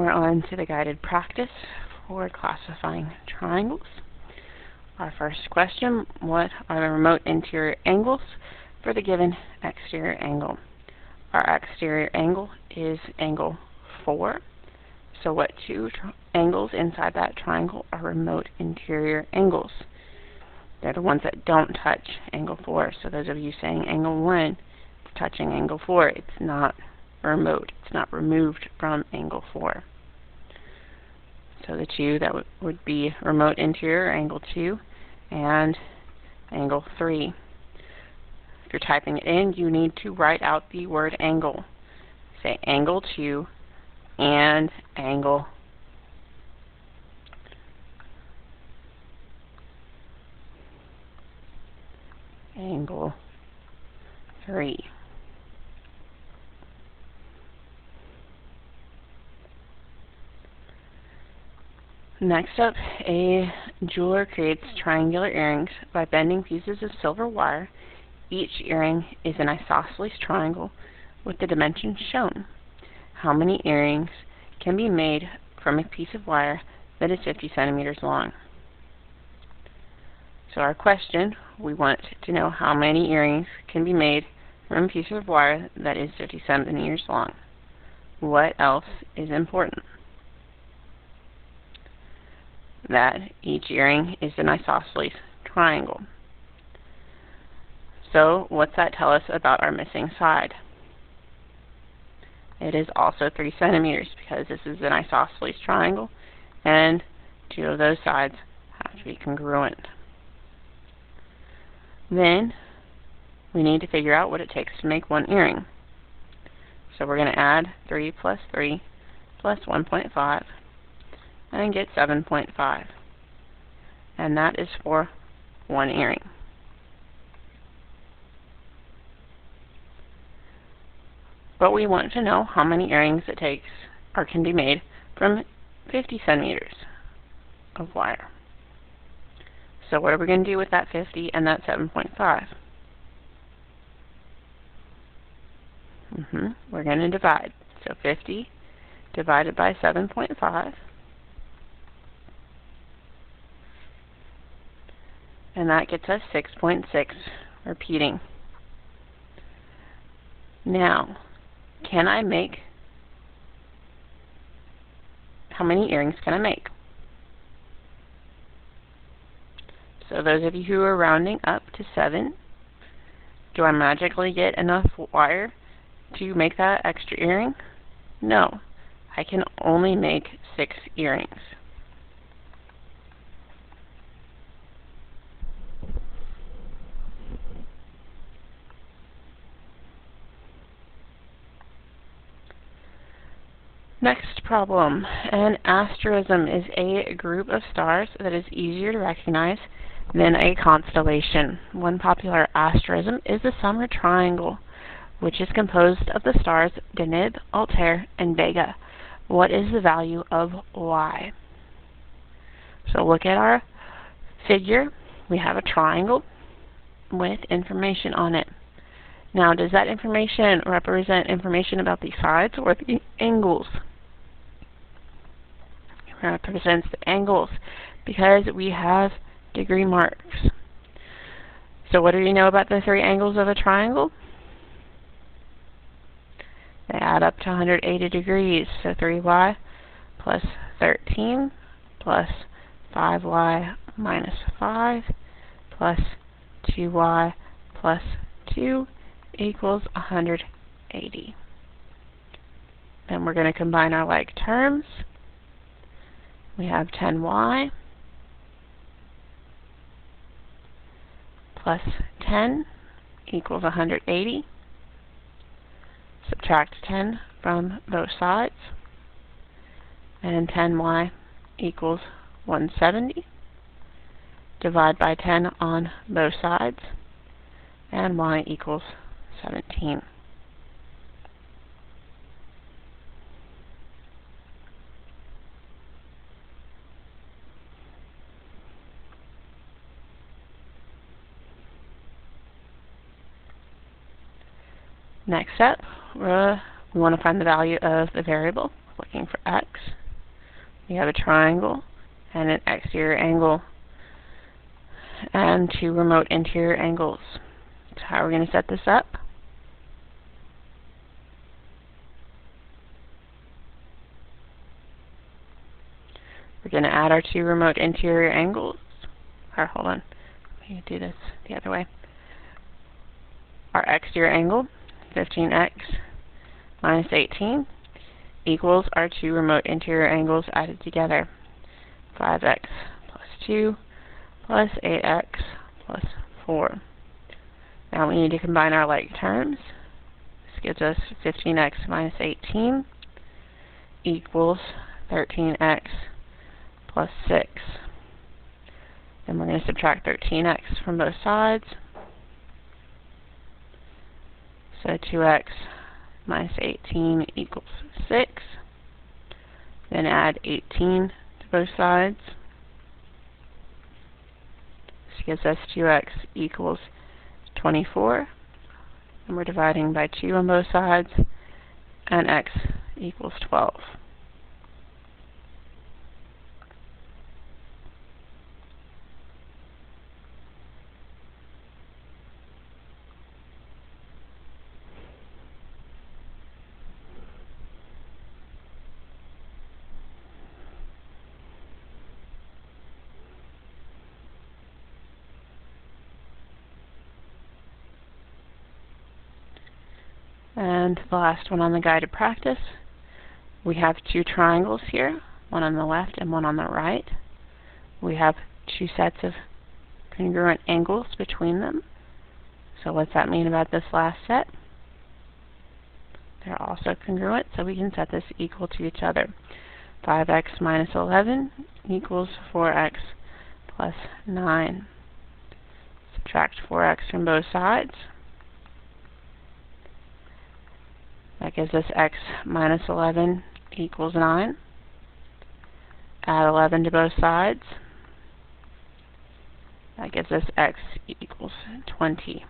we're on to the guided practice for classifying triangles. Our first question, what are the remote interior angles for the given exterior angle? Our exterior angle is angle 4. So what two angles inside that triangle are remote interior angles? They're the ones that don't touch angle 4. So those of you saying angle 1 is touching angle 4, it's not remote. It's not removed from angle 4. So the two that would be remote interior, angle 2, and angle 3. If you're typing it in, you need to write out the word angle. Say angle 2 and angle 3. Next up, a jeweler creates triangular earrings by bending pieces of silver wire. Each earring is an isosceles triangle with the dimensions shown. How many earrings can be made from a piece of wire that is 50 centimeters long? So our question, we want to know how many earrings can be made from a piece of wire that is 50 centimeters long. What else is important? That each earring is an isosceles triangle. So what's that tell us about our missing side? It is also 3 centimeters because this is an isosceles triangle and two of those sides have to be congruent. Then we need to figure out what it takes to make one earring. So we're going to add 3 plus 3 plus 1.5 and get 7.5. And that is for one earring. But we want to know how many earrings it takes or can be made from 50 centimeters of wire. So what are we going to do with that 50 and that 7.5? We're going to divide. So 50 divided by 7.5. And that gets us 6.6, repeating. Now, can I make, how many earrings can I make? So those of you who are rounding up to 7, do I magically get enough wire to make that extra earring? No, I can only make 6 earrings. Next problem. An asterism is a group of stars that is easier to recognize than a constellation. One popular asterism is the Summer Triangle, which is composed of the stars Deneb, Altair, and Vega. What is the value of Y? So look at our figure. We have a triangle with information on it. Now, does that information represent information about the sides or the angles? It represents the angles because we have degree marks. So what do you know about the 3 angles of a triangle? They add up to 180 degrees. So 3y plus 13 plus 5y minus 5 plus 2y plus 2 equals 180. Then we're going to combine our like terms. We have 10y plus 10 equals 180. Subtract 10 from both sides. And 10y equals 170. Divide by 10 on both sides. And y equals 17. Next up, we want to find the value of the variable, looking for x. We have a triangle and an exterior angle and two remote interior angles. So how are we going to set this up? We're going to add our two remote interior angles. Or hold on, let me do this the other way. Our exterior angle, 15x minus 18, equals our two remote interior angles added together, 5x plus 2 plus 8x plus 4. Now we need to combine our like terms. This gives us 15x minus 18 equals 13x plus 6. Then we're going to subtract 13x from both sides. So 2x minus 18 equals 6. Then add 18 to both sides. This gives us 2x equals 24. And we're dividing by 2 on both sides. And x equals 12. And the last one on the guided practice, we have two triangles here, one on the left and one on the right. We have two sets of congruent angles between them. So what's that mean about this last set? They're also congruent, so we can set this equal to each other. 5x minus 11 equals 4x plus 9. Subtract 4x from both sides. That gives us x minus 11 equals 9. Add 11 to both sides. That gives us x equals 20.